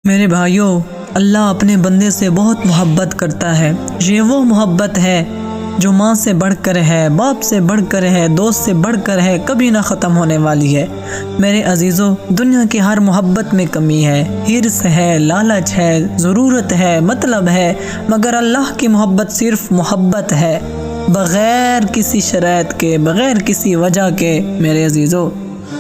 میرے بھائیوں، اللہ اپنے بندے سے بہت محبت کرتا ہے۔ یہ وہ محبت ہے جو ماں سے بڑھ کر ہے، باپ سے بڑھ کر ہے، دوست سے بڑھ کر ہے، کبھی نہ ختم ہونے والی ہے۔ میرے عزیزوں، دنیا کی ہر محبت میں کمی ہے، حرص ہے، لالچ ہے، ضرورت ہے، مطلب ہے، مگر اللہ کی محبت صرف محبت ہے، بغیر کسی شرائط کے، بغیر کسی وجہ کے۔ میرے عزیزوں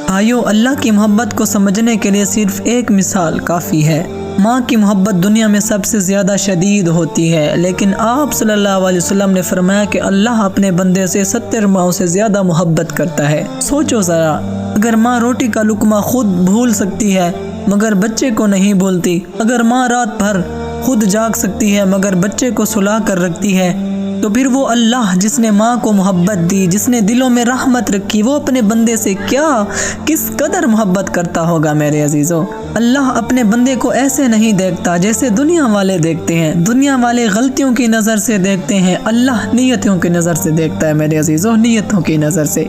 بھائیوں، اللہ کی محبت کو سمجھنے کے لیے صرف ایک مثال کافی ہے۔ ماں کی محبت دنیا میں سب سے زیادہ شدید ہوتی ہے، لیکن آپ صلی اللہ علیہ وسلم نے فرمایا کہ اللہ اپنے بندے سے 70 ماؤں سے زیادہ محبت کرتا ہے۔ سوچو ذرا، اگر ماں روٹی کا لقمہ خود بھول سکتی ہے مگر بچے کو نہیں بھولتی، اگر ماں رات بھر خود جاگ سکتی ہے مگر بچے کو سلا کر رکھتی ہے، تو پھر وہ اللہ جس نے ماں کو محبت دی، جس نے دلوں میں رحمت رکھی، وہ اپنے بندے سے کس قدر محبت کرتا ہوگا۔ میرے عزیزوں، اللہ اپنے بندے کو ایسے نہیں دیکھتا جیسے دنیا والے دیکھتے ہیں۔ دنیا والے غلطیوں کی نظر سے دیکھتے ہیں، اللہ نیتوں کی نظر سے دیکھتا ہے۔ میرے عزیزوں، نیتوں کی نظر سے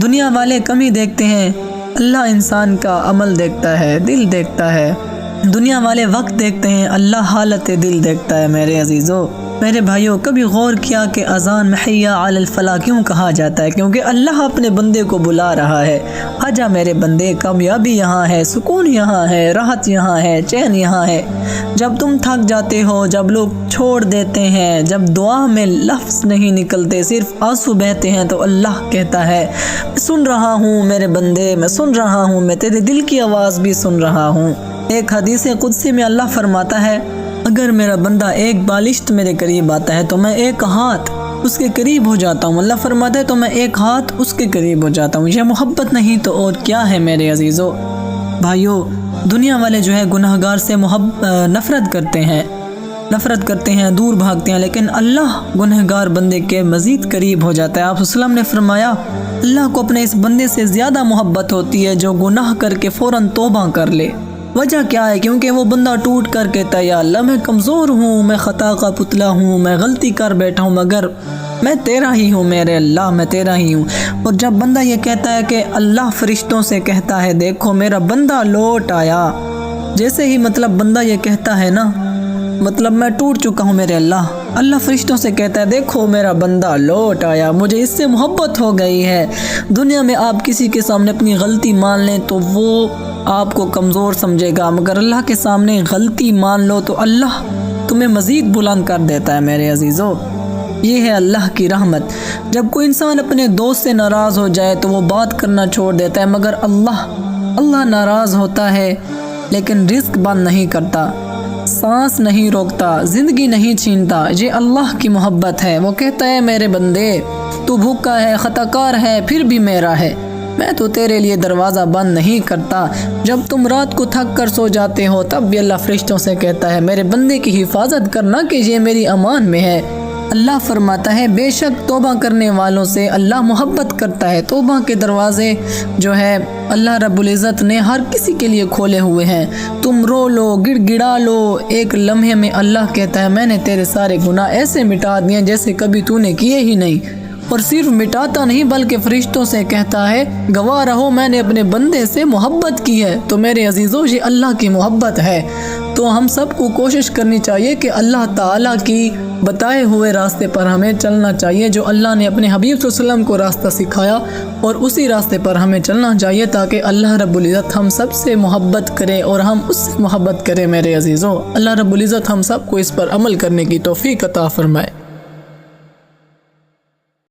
دنیا والے کمی دیکھتے ہیں، اللہ انسان کا عمل دیکھتا ہے، دل دیکھتا ہے۔ دنیا والے وقت دیکھتے ہیں، اللہ حالت دل دیکھتا ہے۔ میرے عزیزوں، میرے بھائیوں، کبھی غور کیا کہ اذان میں حی علی الفلاح کیوں کہا جاتا ہے؟ کیونکہ اللہ اپنے بندے کو بلا رہا ہے، آجا میرے بندے، کامیابی یہاں ہے، سکون یہاں ہے، راحت یہاں ہے، چین یہاں ہے۔ جب تم تھک جاتے ہو، جب لوگ چھوڑ دیتے ہیں، جب دعا میں لفظ نہیں نکلتے، صرف آنسو بہتے ہیں، تو اللہ کہتا ہے میں سن رہا ہوں میرے بندے، میں سن رہا ہوں، میں تیرے دل کی آواز بھی سن رہا ہوں۔ ایک حدیث قدسی میں اللہ فرماتا ہے، اگر میرا بندہ ایک بالشت میرے قریب آتا ہے تو میں ایک ہاتھ اس کے قریب ہو جاتا ہوں۔ اللہ فرماتا ہے تو میں ایک ہاتھ اس کے قریب ہو جاتا ہوں۔ یہ محبت نہیں تو اور کیا ہے؟ میرے عزیزوں بھائیوں، دنیا والے جو ہے گناہگار سے نفرت کرتے ہیں، دور بھاگتے ہیں، لیکن اللہ گنہگار بندے کے مزید قریب ہو جاتا ہے۔ آپ صلی اللہ علیہ وسلم نے فرمایا، اللہ کو اپنے اس بندے سے زیادہ محبت ہوتی ہے جو گناہ کر کے فوراً توبہ کر لے۔ وجہ کیا ہے؟ کیونکہ وہ بندہ ٹوٹ کر کہتا ہے، یا اللہ میں کمزور ہوں، میں خطا کا پتلا ہوں، میں غلطی کر بیٹھا ہوں، مگر میں تیرا ہی ہوں، میرے اللہ میں تیرا ہی ہوں۔ اور جب بندہ یہ کہتا ہے کہ اللہ فرشتوں سے کہتا ہے، دیکھو میرا بندہ لوٹ آیا، جیسے ہی بندہ یہ کہتا ہے نا، میں ٹوٹ چکا ہوں میرے اللہ، اللہ فرشتوں سے کہتا ہے، دیکھو میرا بندہ لوٹ آیا، مجھے اس سے محبت ہو گئی ہے۔ دنیا میں آپ کسی کے سامنے اپنی غلطی مان لیں تو وہ آپ کو کمزور سمجھے گا، مگر اللہ کے سامنے غلطی مان لو تو اللہ تمہیں مزید بلند کر دیتا ہے۔ میرے عزیزوں، یہ ہے اللہ کی رحمت۔ جب کوئی انسان اپنے دوست سے ناراض ہو جائے تو وہ بات کرنا چھوڑ دیتا ہے، مگر اللہ ناراض ہوتا ہے لیکن رزق بند نہیں کرتا، سانس نہیں روکتا، زندگی نہیں چھینتا۔ یہ اللہ کی محبت ہے۔ وہ کہتا ہے، میرے بندے تو بھوکا ہے، خطا کار ہے، پھر بھی میرا ہے، میں تو تیرے لیے دروازہ بند نہیں کرتا۔ جب تم رات کو تھک کر سو جاتے ہو تب بھی اللہ فرشتوں سے کہتا ہے، میرے بندے کی حفاظت کرنا کہ یہ میری امان میں ہے۔ اللہ فرماتا ہے، بے شک توبہ کرنے والوں سے اللہ محبت کرتا ہے۔ توبہ کے دروازے جو ہے اللہ رب العزت نے ہر کسی کے لیے کھولے ہوئے ہیں۔ تم رو لو، گڑ گڑا لو، ایک لمحے میں اللہ کہتا ہے، میں نے تیرے سارے گناہ ایسے مٹا دیے جیسے کبھی تو نے کیے ہی نہیں۔ اور صرف مٹاتا نہیں بلکہ فرشتوں سے کہتا ہے، گواہ رہو میں نے اپنے بندے سے محبت کی ہے۔ تو میرے عزیزوں، یہ اللہ کی محبت ہے۔ تو ہم سب کو کوشش کرنی چاہیے کہ اللہ تعالیٰ کی بتائے ہوئے راستے پر ہمیں چلنا چاہیے، جو اللہ نے اپنے حبیب صلی اللہ علیہ وسلم کو راستہ سکھایا، اور اسی راستے پر ہمیں چلنا چاہیے تاکہ اللہ رب العزت ہم سب سے محبت کرے اور ہم اس سے محبت کریں۔ میرے عزیزوں، اللہ رب العزت ہم سب کو اس پر عمل کرنے کی توفیق عطا فرمائے۔